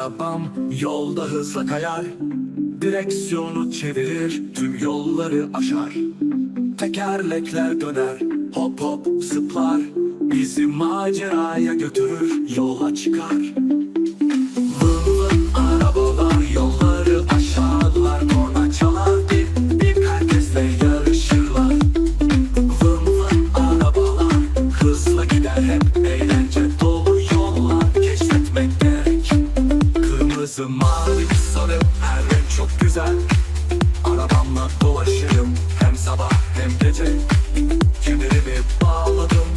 arabam yolda hızla kayar, direksiyonu çevirir, tüm yolları aşar. Tekerlekler döner, hop hop zıplar, bizi maceraya götürür, yola çıkar. Vın vın arabalar yolları aşarlar, korna çalar, bip bip herkesle yarışırlar. Vın vın arabalar hızla gider, hep eğlence dolu yollar keşfetmek gerek. Kırmızı, mavi, sarı, her renk çok güzel. Arabamla dolaşırım hem sabah hem gece. Kemerimi bağladım,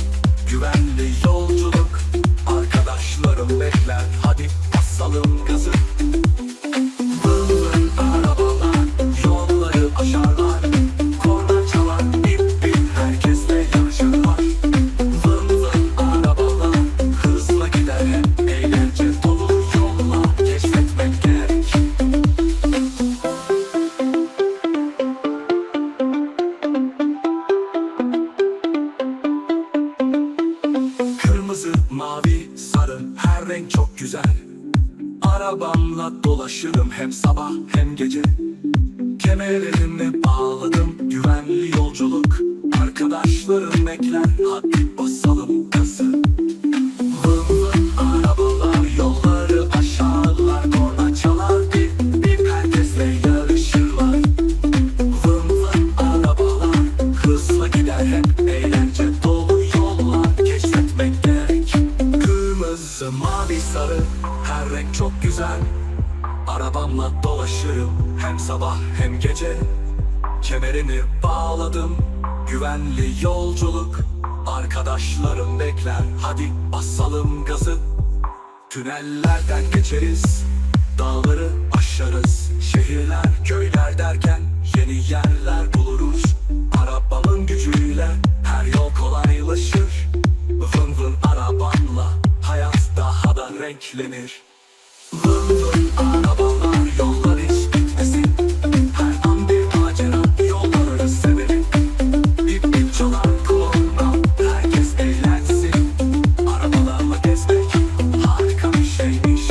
güvenli yolculuk. Arkadaşlarım bekler, hadi basalım gazı. Vın vın arabalar yolları aşarlar, korna çalar, bip bip herkesle yarışırlar. Vın vın arabalar hızla gider, hep eğlence dolu yollar keşfetmek gerek. Kırmızı, mavi, sarı, her renk çok güzel. Arabamla dolaşırım hem sabah hem gece. Kemerlerimi bağladım, güvenli yolculuk. Arkadaşlarım bekler, hadi basalım gazı. Vın vın arabalar yolları aşarlar, korna çalar, bip bip herkesle yarışırlar. Vın vın arabalar hızla gider, hep eğlence dolu yollar keşfetmek gerek. Kırmızı, mavi, sarı, her renk çok güzel. Arabamla dolaşırım hem sabah hem gece. Kemerimi bağladım, güvenli yolculuk. Arkadaşlarım bekler, hadi basalım gazı. Tünellerden geçeriz, dağları aşarız. Şehirler, köyler derken yeni yerler buluruz. Arabamın gücüyle her yol kolaylaşır. Vın vın arabamla hayat daha da renklenir. Vın vın arabalar yollar hiç bitmesin. Her an bir macera, yolları severim. Bip bip çalar kulağına, herkes eğlensin. Arabalarla gezmek harika bir şeymiş.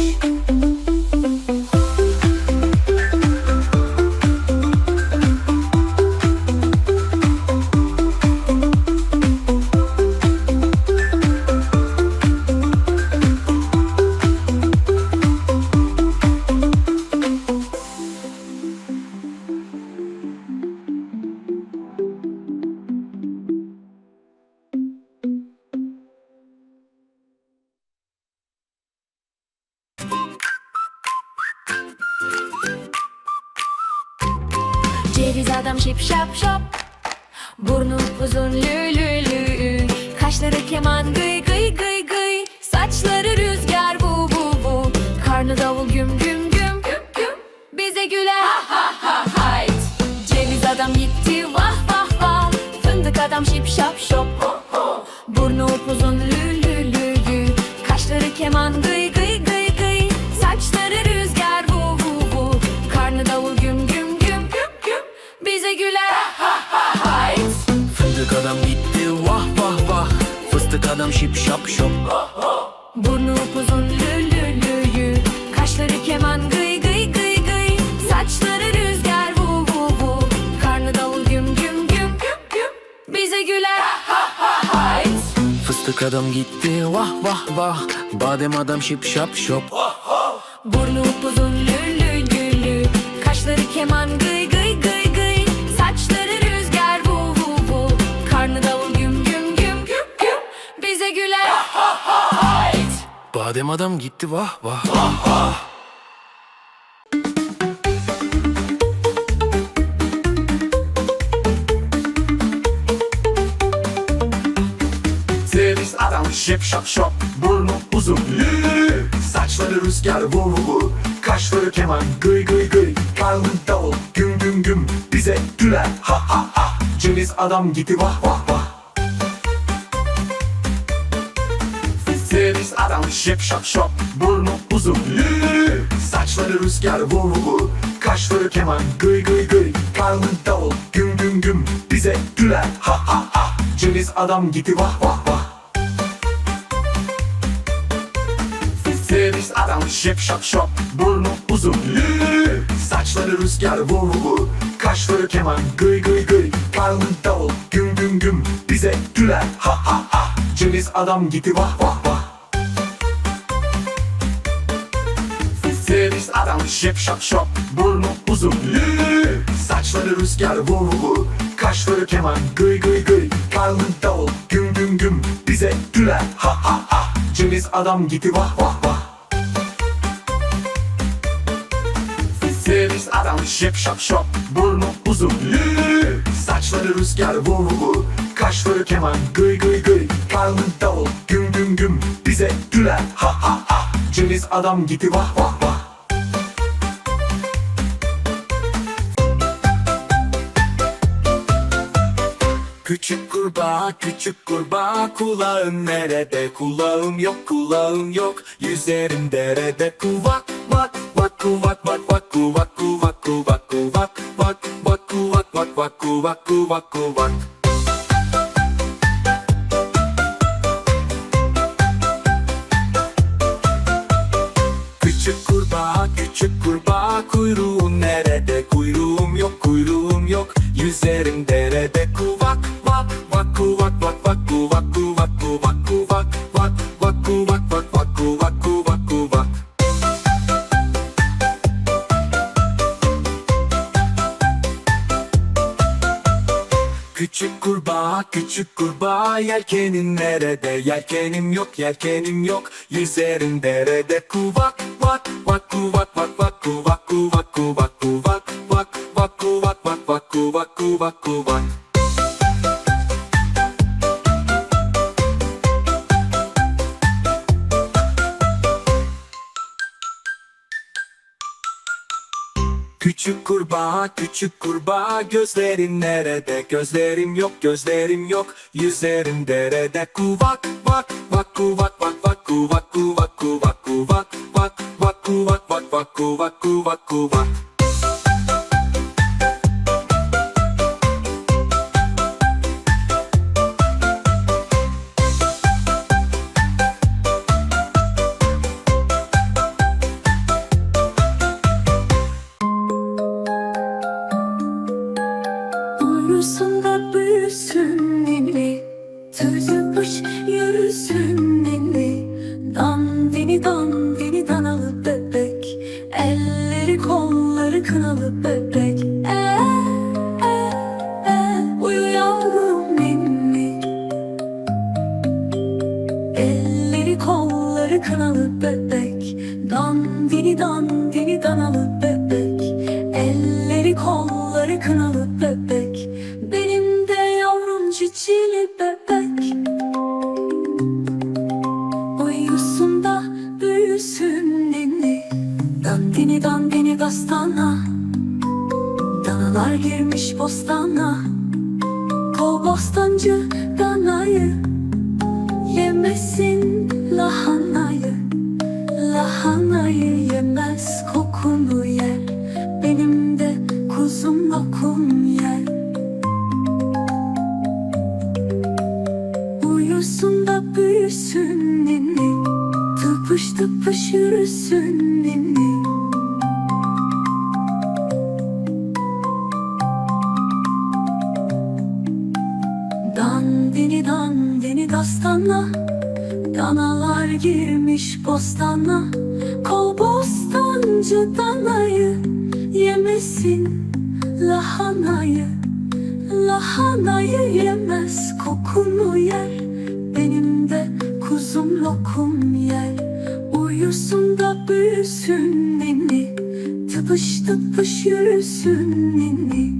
Ceviz adam şip şap şop, burnu uzun lü lü lü, kaşları keman gıy gıy gıy gıy, saçları rüzgar bu bu bu, karnı davul güm güm güm güm güm, bize güler ha ha ha hayt. Ceviz adam gitti vah vah vah, fındık adam şip şap şop, burnu uzun lü lü lü lü, kaşları keman gıy gıy gıy gıy, saçları rüzgar bu bu bu, karnı davul güm güm güm güm güm, bize güler ha ha ha hayt. Fındık adam gitti vah vah vah, fıstık adam şip şap şop. Burnu upuzun lü lü lü lü, kaşları keman gıy gıy gıy gıy, saçları rüzgar vu vu vu, karnı davul güm güm güm güm güm, bize güler ha ha ha hayt. Fıstık adam gitti vah vah vah, badem adam şip şap şop. Burnu upuzun lü lü lü lü, kaşları keman gıy gıy gıy gıy, saçları rüzgar vu vu vu, karnı davul güm güm güm güm güm, bize güler ha ha ha hayt. Badem adam gitti vah vah. Ceviz adam şip şap şop, burnu uzun lü lü lü, saçları rüzgar vur vur, kaşları keman gıy gıy gıy, karnı davul güm güm güm, bize güler ha ha ha. Ceviz adam gitti vah vah vah. Ceviz adam şip şap şop, burnu uzun lü lü lü, saçları rüzgar vur vur, kaşları keman gıy gıy gıy, karnı davul güm güm güm, bize güler ha ha ha. Ceviz adam gitti vah vah vah. Ceviz Ceviz adam şip şap şop, burnu uzun lü lü lü. Saçları rüzgar vu vu vu, kaşları keman gıy gıy gıy. Karnı davul güm güm güm, bize güler ha ha ha. Ceviz adam gitti vah vah vah. Ceviz adam şip şap şop, burnu uzun lü lü lü. Saçları rüzgar vu vu vu, kaşları keman gıy gıy gıy. Karnı davul güm güm güm, bize güler ha ha ha. Ceviz adam gitti vah vah vah. Ceviz adam şip şap şop, burnu uzun lü lü lü. Saçları rüzgar vu vu vu, kaşları keman gıy gıy gıy. Karnı davul güm güm güm, bize güler ha ha ha. Ceviz adam gitti vah vah vah. Küçük kurbağa kulağın nerede? Kulağım yok, kulağım yok. Yüzerim derede. Kuvak vak vak kuvak vak vak kuvak kuvak kuvak kuvak vak vak kuvak vak vak kuvak kuvak kuvak. Küçük kurbağa kuyruğun nerede? Kuyruğum yok, kuyruğum yok. Yüzerim derede. Kuvak vak vak kuvak vak vak kuvak kuvak kuvak kuvak vak vak kuvak vak vak kuvak kuvak kuvak. Küçük kurbağa yelkenin nerede? Yelkenim yok, yelkenim yok. Yüzerim derede. Kuvak vak vak kuvak vak vak kuvak kuvak kuvak kuvak vak vak kuvak vak vak kuvak kuvak kuvak. Küçük kurbağa gözlerin nerede? Gözlerim yok, gözlerim yok. Yüzerim derede. Kuvak vak vak kuvak vak vak kuvak kuvak kuvak kuvak vak vak kuvak vak vak kuvak kuvak kuvak. Uyusun da büyüsün ninni, tüzü kış yürüsün ninni. Dandini dandini danalı bebek, elleri kolları kınalı bebek. Uyu yavrum ninni. Elleri kolları kınalı bebek, dandini dandini danalı bebek. Elleri kolları kınalı bebek, benim de yavrum cicili bebek. Uyusun da büyüsün ninni, dandini dandini dastana. Danalar girmiş bostana, kov bostancı danayı. Yemesin lahanayı, lahanayı yemez kokunu yer. Benim de kuzum lokum yer. Uyusun da büyüsün ninni, tıpış tıpış yürüsün ninni. Dandini dandini dastana, danalar girmiş bostana. Kol bostancı danayı, yemesin lahanayı, lahanayı yemez kokunu yer. Benim de kuzum lokum yer. Uyusun da büyüsün ninni, tıpış tıpış yürüsün ninni.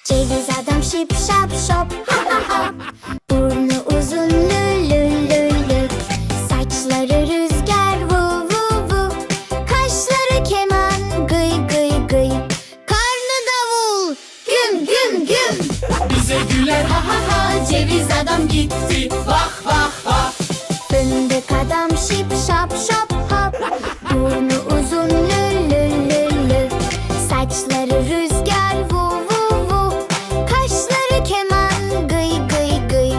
Ceviz adam şip şap şop, ha ha ha. Burnu uzun lü lü lü lü. Saçları rüzgar vu vu vu. Kaşları keman gıy gıy gıy. Karnı davul güm güm güm. Bize güler ha ha ha. Ceviz adam gitti vah vah vah. Fındık adam şip şap şop hop. Burnu uzun lü lü lü lü. Saçları rüzgar vu vu vu. Kaşları keman gıy gıy gıy.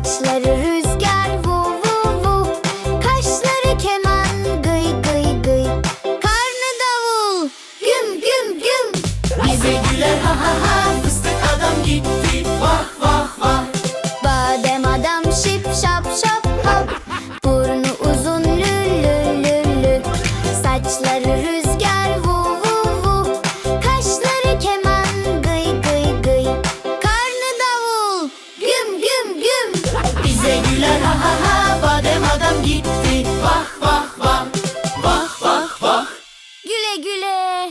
Saçları rüzgar vu vu vu. Kaşları keman gıy gıy gıy. Karnı davul güm güm güm. Bize güler ha ha ha. Fıstık adam gitti vah vah vah. Badem adam şip şap şop hop. Burnu uzun lü lü lü lü. Saçları rüzgar vu vu vu. Kaşları keman gıy gıy gıy. Karnı davul güm güm güm. Bize güler ha ha ha. Badem adam gitti vah vah vah. Vah vah vah. Güle güle.